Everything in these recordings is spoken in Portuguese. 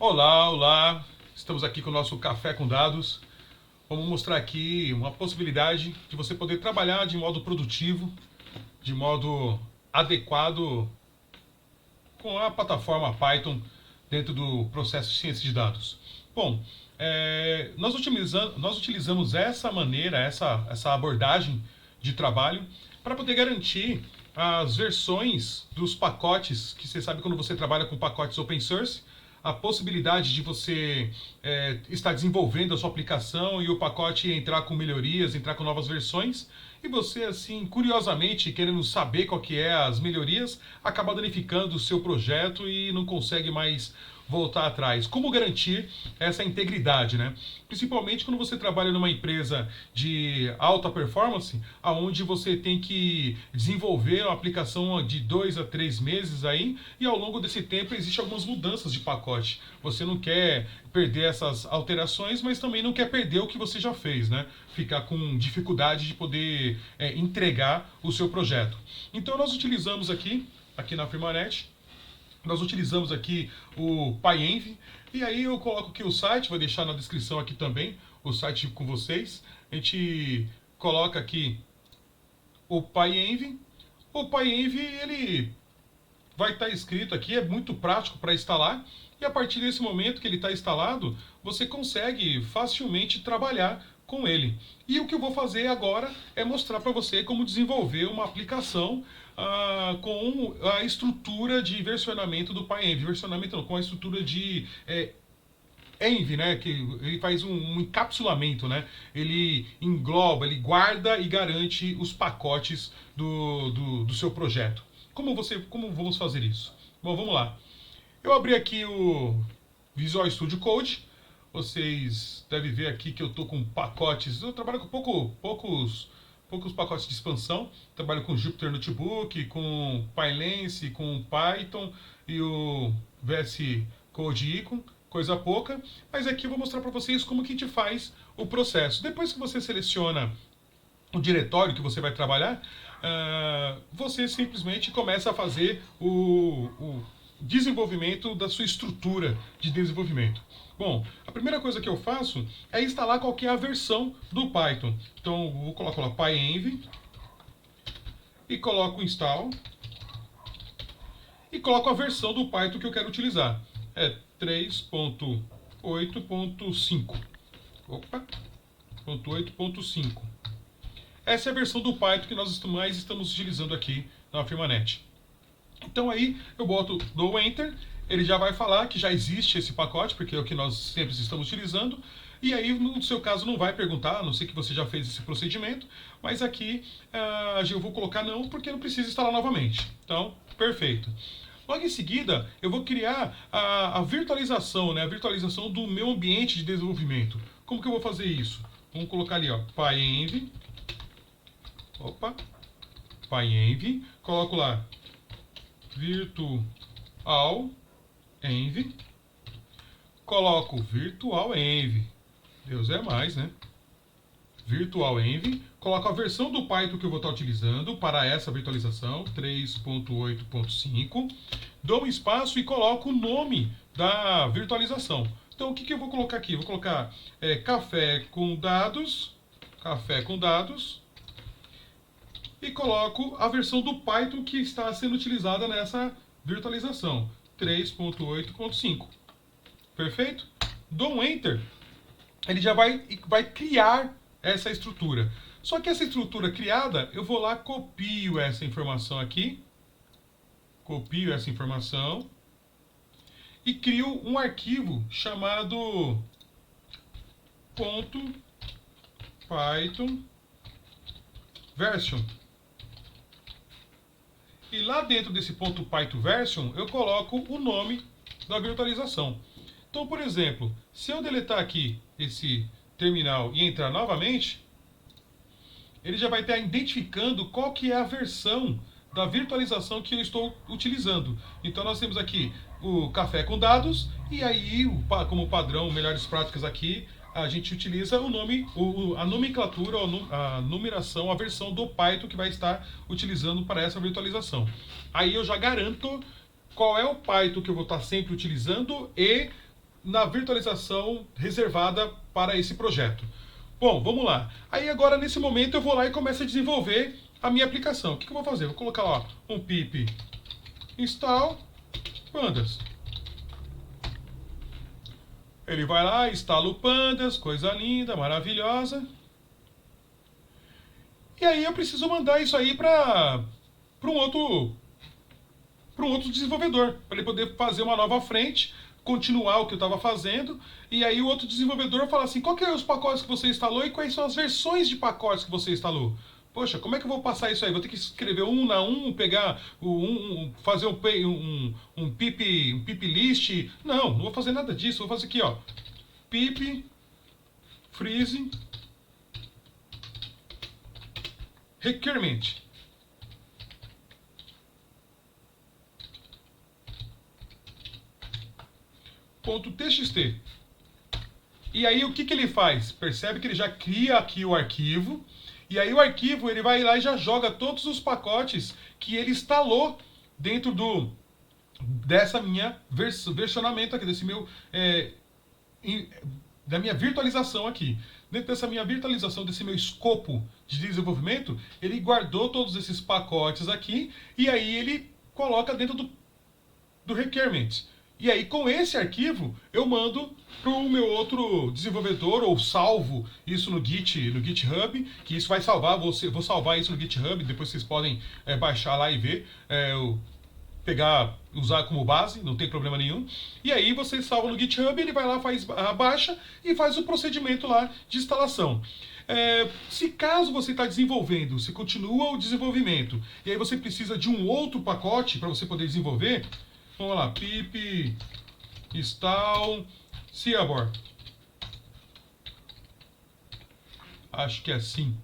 Olá, olá! Estamos aqui com o nosso Café com Dados. Vamos mostrar aqui uma possibilidade de você poder trabalhar de modo produtivo, de modo adequado com a plataforma Python dentro do processo de ciência de dados. Bom, nós utilizamos essa maneira, essa abordagem de trabalho para poder garantir as versões dos pacotes, que você sabe quando você trabalha com pacotes open source, a possibilidade de você estar desenvolvendo a sua aplicação e o pacote entrar com melhorias, entrar com novas versões, e você, assim, curiosamente, querendo saber qual que é as melhorias, acaba danificando o seu projeto e não consegue mais voltar atrás. Como garantir essa integridade, né? Principalmente quando você trabalha numa empresa de alta performance, aonde você tem que desenvolver uma aplicação de 2 a 3 meses aí, e ao longo desse tempo existem algumas mudanças de pacote. Você não quer perder essas alterações, mas também não quer perder o que você já fez, né? Ficar com dificuldade de poder entregar o seu projeto. Então nós utilizamos aqui na Firmanet, nós utilizamos aqui o PyEnv, e aí eu coloco aqui o site, vou deixar na descrição aqui também o site com vocês. A gente coloca aqui o PyEnv. O PyEnv, ele vai estar escrito aqui, é muito prático para instalar, e a partir desse momento que ele está instalado, você consegue facilmente trabalhar com ele. E o que eu vou fazer agora é mostrar para você como desenvolver uma aplicação com a estrutura de versionamento do PyEnv. Versionamento não, com a estrutura de Env, né, que ele faz um encapsulamento, né? Ele engloba, ele guarda e garante os pacotes do seu projeto. Como vamos fazer isso? Bom, vamos lá. Eu abri aqui o Visual Studio Code. Vocês devem ver aqui que eu estou com pacotes. Eu trabalho com poucos pacotes de expansão. Trabalho com Jupyter Notebook, com PyLance, com Python e o VS Code Icon. Coisa pouca. Mas aqui eu vou mostrar para vocês como que a gente faz o processo. Depois que você seleciona o diretório que você vai trabalhar, você simplesmente começa a fazer o desenvolvimento da sua estrutura de desenvolvimento. Bom, a primeira coisa que eu faço é instalar qual que é a versão do Python. Então, eu vou colocar lá PyEnv e coloco install e coloco a versão do Python que eu quero utilizar. É 3.8.5. Opa, 8.5. Essa é a versão do Python que nós mais estamos utilizando aqui na Firmanet. Então aí eu dou Enter, ele já vai falar que já existe esse pacote, porque é o que nós sempre estamos utilizando. E aí, no seu caso, não vai perguntar, a não ser que você já fez esse procedimento. Mas aqui eu vou colocar não, porque não precisa instalar novamente. Então, perfeito. Logo em seguida, eu vou criar a virtualização, né? A virtualização do meu ambiente de desenvolvimento. Como que eu vou fazer isso? Vamos colocar ali, ó, PyEnv. Opa, PyEnv. Coloco lá virtualenv. Coloco virtualenv. Deus é mais, né? Virtualenv. Coloco a versão do Python que eu vou estar utilizando para essa virtualização, 3.8.5. Dou um espaço e coloco o nome da virtualização. Então, o que eu vou colocar aqui? Vou colocar café com dados, e coloco a versão do Python que está sendo utilizada nessa virtualização, 3.8.5. Perfeito? Dou um Enter, ele já vai criar essa estrutura. Só que essa estrutura criada, eu vou lá, copio essa informação aqui, e crio um arquivo chamado .python version. E lá dentro desse .python version, eu coloco o nome da virtualização. Então, por exemplo, se eu deletar aqui esse terminal e entrar novamente, ele já vai estar identificando qual que é a versão da virtualização que eu estou utilizando. Então nós temos aqui o café com dados, e aí, como padrão, melhores práticas aqui, a gente utiliza o nome, a nomenclatura, a numeração, a versão do Python que vai estar utilizando para essa virtualização. Aí eu já garanto qual é o Python que eu vou estar sempre utilizando e na virtualização reservada para esse projeto. Bom, vamos lá. Aí agora, nesse momento, eu vou lá e começo a desenvolver a minha aplicação. O que eu vou fazer? Vou colocar lá um pip install pandas. Ele vai lá, instala o pandas, coisa linda, maravilhosa. E aí eu preciso mandar isso aí para um outro desenvolvedor, para ele poder fazer uma nova frente, continuar o que eu estava fazendo, e aí o outro desenvolvedor fala assim, qual que é os pacotes que você instalou e quais são as versões de pacotes que você instalou? Poxa, como é que eu vou passar isso aí? Vou ter que escrever um na um, pegar fazer um pip list? Não vou fazer nada disso. Vou fazer aqui, ó, pip freeze requirement. .txt. E aí o que ele faz? Percebe que ele já cria aqui o arquivo, e aí o arquivo ele vai lá e já joga todos os pacotes que ele instalou dentro dessa minha versionamento aqui, desse meu da minha virtualização aqui. Dentro dessa minha virtualização, desse meu escopo de desenvolvimento, ele guardou todos esses pacotes aqui, e aí ele coloca dentro do requirement. E aí, com esse arquivo, eu mando para o meu outro desenvolvedor, ou salvo isso no GitHub, que isso vai salvar, vou salvar isso no GitHub, depois vocês podem baixar lá e ver, usar como base, não tem problema nenhum. E aí vocês salvam no GitHub, ele vai lá, faz a baixa e faz o procedimento lá de instalação. Se caso você está desenvolvendo, se continua o desenvolvimento, e aí você precisa de um outro pacote para você poder desenvolver, vamos lá, pip install Seabor. Acho que é assim.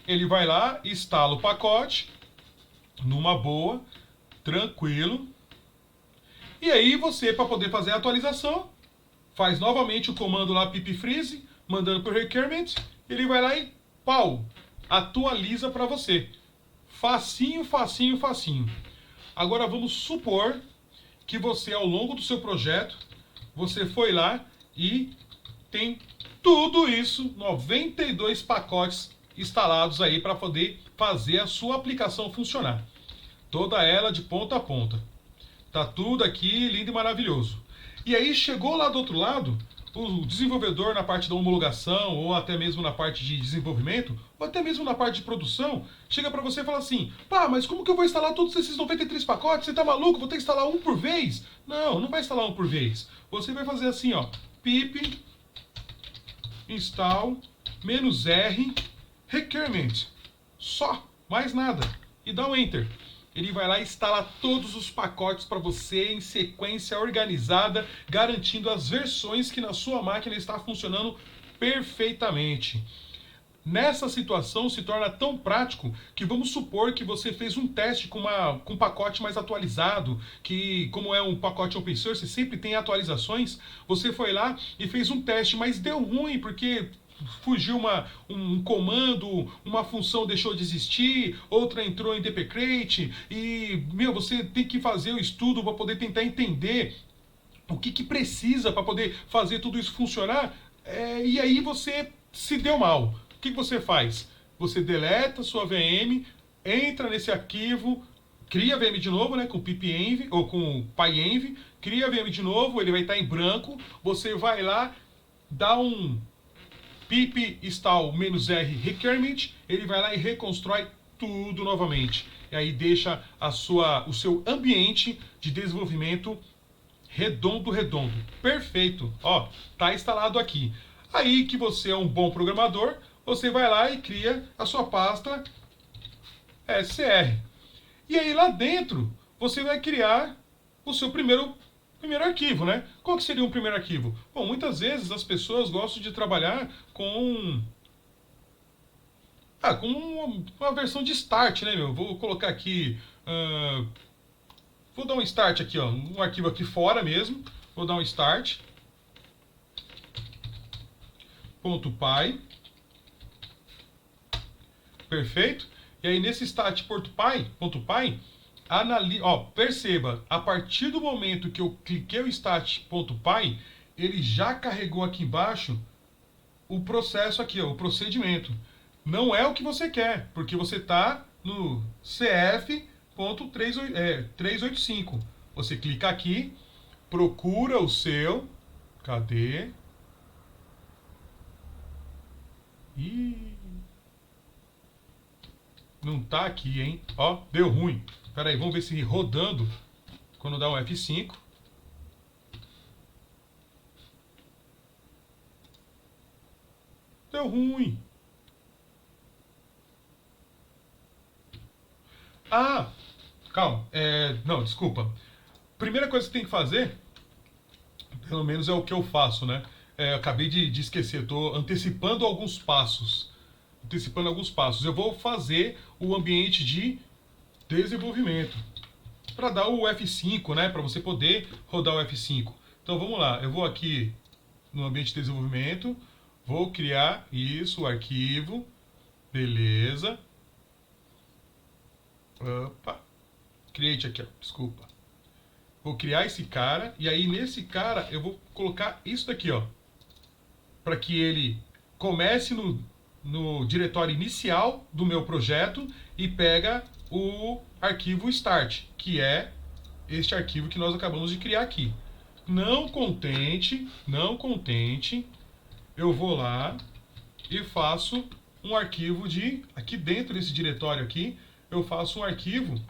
Ele vai lá, instala o pacote, numa boa, tranquilo. E aí você, para poder fazer a atualização, faz novamente o comando lá pip freeze, mandando para o requirement, ele vai lá e pau, atualiza para você. Facinho, facinho, facinho. Agora vamos supor que você, ao longo do seu projeto, você foi lá e tem tudo isso, 92 pacotes instalados aí para poder fazer a sua aplicação funcionar. Toda ela de ponta a ponta. Tá tudo aqui lindo e maravilhoso. E aí chegou lá do outro lado, o desenvolvedor na parte da homologação, ou até mesmo na parte de desenvolvimento, ou até mesmo na parte de produção, chega para você e fala assim, pá, mas como que eu vou instalar todos esses 93 pacotes? Você tá maluco? Vou ter que instalar um por vez? Não vai instalar um por vez. Você vai fazer assim, ó, pip install -r requirement. Só, mais nada. E dá um enter. Ele vai lá e instala todos os pacotes para você em sequência organizada, garantindo as versões que na sua máquina está funcionando perfeitamente. Nessa situação se torna tão prático que vamos supor que você fez um teste com um pacote mais atualizado, que como é um pacote open source, sempre tem atualizações, você foi lá e fez um teste, mas deu ruim porque fugiu um comando, uma função deixou de existir, outra entrou em deprecate, e, você tem que fazer o estudo para poder tentar entender o que precisa para poder fazer tudo isso funcionar, e aí você se deu mal. O que você faz? Você deleta sua VM, entra nesse arquivo, cria a VM de novo, né, com pipenv ou com pyenv, cria a VM de novo, ele vai estar em branco, você vai lá, dá um pip install -r requirement, ele vai lá e reconstrói tudo novamente. E aí deixa o seu ambiente de desenvolvimento redondo. Perfeito. Ó, tá instalado aqui. Aí que você é um bom programador, você vai lá e cria a sua pasta SCR. E aí lá dentro, você vai criar o seu primeiro arquivo, né? Qual que seria um primeiro arquivo? Bom, muitas vezes as pessoas gostam de trabalhar com uma versão de start, né, meu? Vou colocar aqui, vou dar um start aqui, ó, um arquivo aqui fora mesmo. Vou dar um start. .py. Perfeito. E aí nesse start.py, Perceba, a partir do momento que eu cliquei o start.py, ele já carregou aqui embaixo o processo aqui, ó, o procedimento. Não é o que você quer, porque você está no CF.385. Você clica aqui, procura o seu... Cadê? Ih, não tá aqui, hein? Ó, deu ruim. Espera aí, vamos ver se rodando, quando dá um F5. Deu ruim. Ah, calma. Não, desculpa. Primeira coisa que você tem que fazer, pelo menos é o que eu faço, né? Eu acabei de esquecer, estou antecipando alguns passos. Antecipando alguns passos. Eu vou fazer o ambiente de desenvolvimento para dar o F5, né? Para você poder rodar o F5. Então vamos lá. Eu vou aqui no ambiente de desenvolvimento, vou criar isso, o arquivo, beleza. Opa, create aqui, ó, desculpa. Vou criar esse cara e aí nesse cara eu vou colocar isso daqui, ó, para que ele comece no diretório inicial do meu projeto e pega o arquivo start, que é este arquivo que nós acabamos de criar aqui. Não contente, eu vou lá e faço um arquivo aqui dentro desse diretório aqui, eu faço um arquivo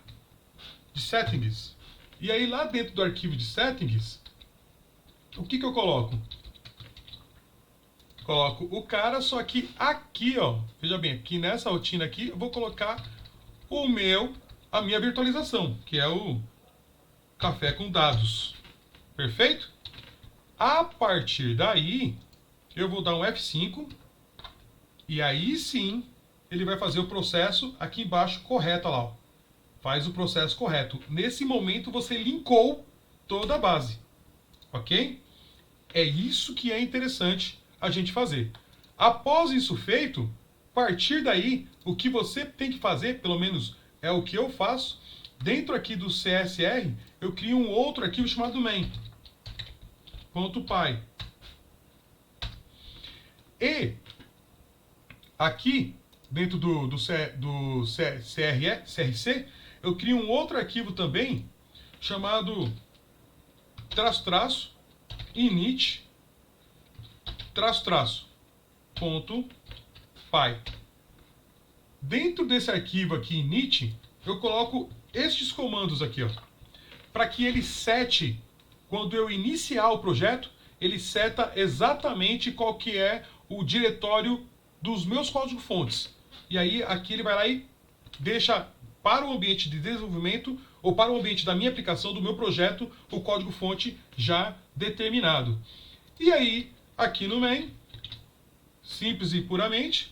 de settings. E aí lá dentro do arquivo de settings, o que eu coloco? Coloco o cara, só que aqui, ó, veja bem, aqui nessa rotina aqui, eu vou colocar a minha virtualização, que é o café com dados. Perfeito? A partir daí, eu vou dar um F5 e aí sim ele vai fazer o processo aqui embaixo correto, lá, ó. Faz o processo correto. Nesse momento você linkou toda a base, ok? É isso que é interessante a gente fazer. Após isso feito, a partir daí, o que você tem que fazer, pelo menos é o que eu faço, dentro aqui do CSR, eu crio um outro arquivo chamado main.py. E aqui, dentro do CRC, eu crio um outro arquivo também, chamado --init --py. Dentro desse arquivo aqui, init, eu coloco estes comandos aqui, ó, para que ele sete, quando eu iniciar o projeto, ele seta exatamente qual que é o diretório dos meus códigos-fontes. E aí aqui ele vai lá e deixa para o ambiente de desenvolvimento ou para o ambiente da minha aplicação, do meu projeto, o código-fonte já determinado. E aí, aqui no main, simples e puramente,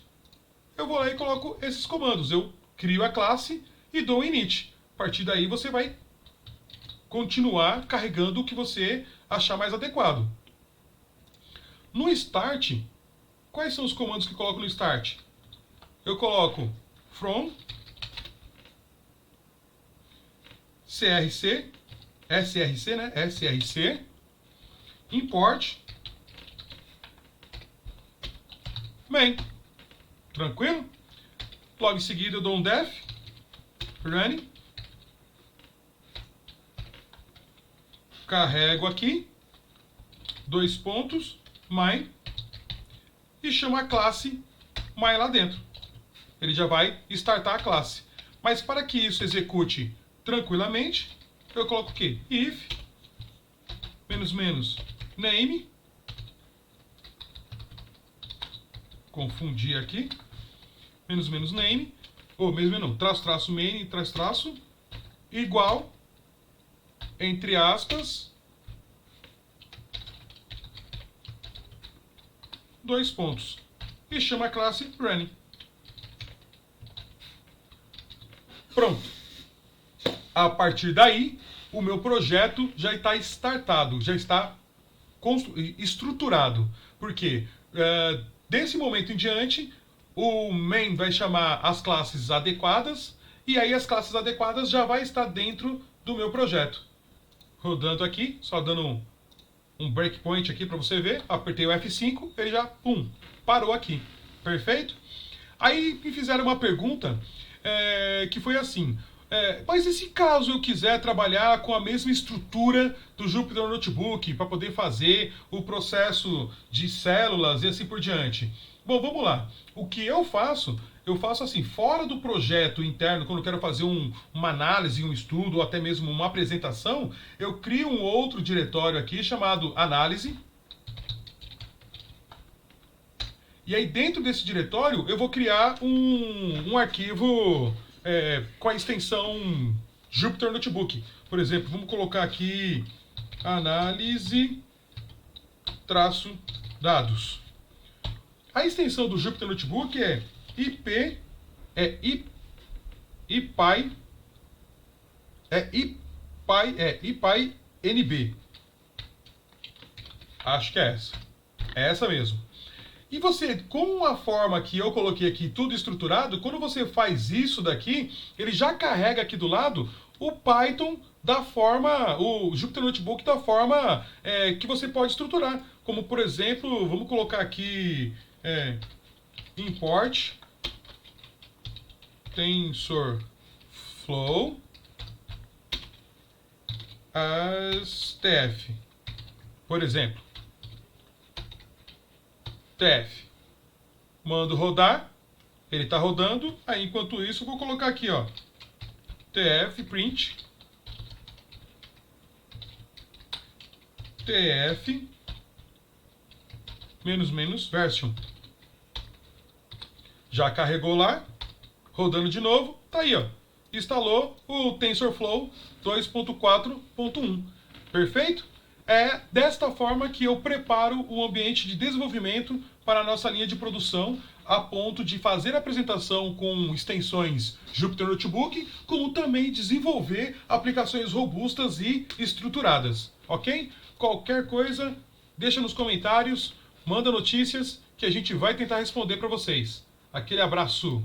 eu vou lá e coloco esses comandos. Eu crio a classe e dou init. A partir daí você vai continuar carregando o que você achar mais adequado. No start, quais são os comandos que eu coloco no start? Eu coloco from src, né? src, import main. Tranquilo? Logo em seguida eu dou um def running, carrego aqui, dois pontos, main, e chamo a classe main lá dentro. Ele já vai startar a classe. Mas para que isso execute tranquilamente, eu coloco o quê? If name, confundi aqui, name, ou não, traço main, traço, igual, entre aspas, dois pontos, e chama a classe running. Pronto. A partir daí, o meu projeto já está startado, já está estruturado. Porque desse momento em diante, o main vai chamar as classes adequadas e aí as classes adequadas já vai estar dentro do meu projeto. Rodando aqui, só dando um breakpoint aqui para você ver, apertei o F5, ele já, pum, parou aqui. Perfeito? Aí me fizeram uma pergunta que foi assim, mas e se caso eu quiser trabalhar com a mesma estrutura do Jupyter Notebook para poder fazer o processo de células e assim por diante? Bom, vamos lá. O que eu faço assim, fora do projeto interno, quando eu quero fazer uma análise, um estudo, ou até mesmo uma apresentação, eu crio um outro diretório aqui chamado análise. E aí dentro desse diretório eu vou criar um arquivo com a extensão Jupyter Notebook. Por exemplo, vamos colocar aqui análise traço dados. A extensão do Jupyter Notebook é IP, IPy, IPyNB. Acho que é essa. É essa mesmo. E você, com a forma que eu coloquei aqui, tudo estruturado, quando você faz isso daqui, ele já carrega aqui do lado o Python da forma, o Jupyter Notebook da forma que você pode estruturar. Como, por exemplo, vamos colocar aqui import TensorFlow as TF. Por exemplo, TF. Mando rodar, ele está rodando, aí enquanto isso eu vou colocar aqui, ó, TF print TF version. Já carregou lá, rodando de novo, tá aí, ó. Instalou o TensorFlow 2.4.1. Perfeito? É desta forma que eu preparo o ambiente de desenvolvimento para a nossa linha de produção, a ponto de fazer a apresentação com extensões Jupyter Notebook, como também desenvolver aplicações robustas e estruturadas. Ok? Qualquer coisa, deixa nos comentários, manda notícias que a gente vai tentar responder para vocês. Aquele abraço!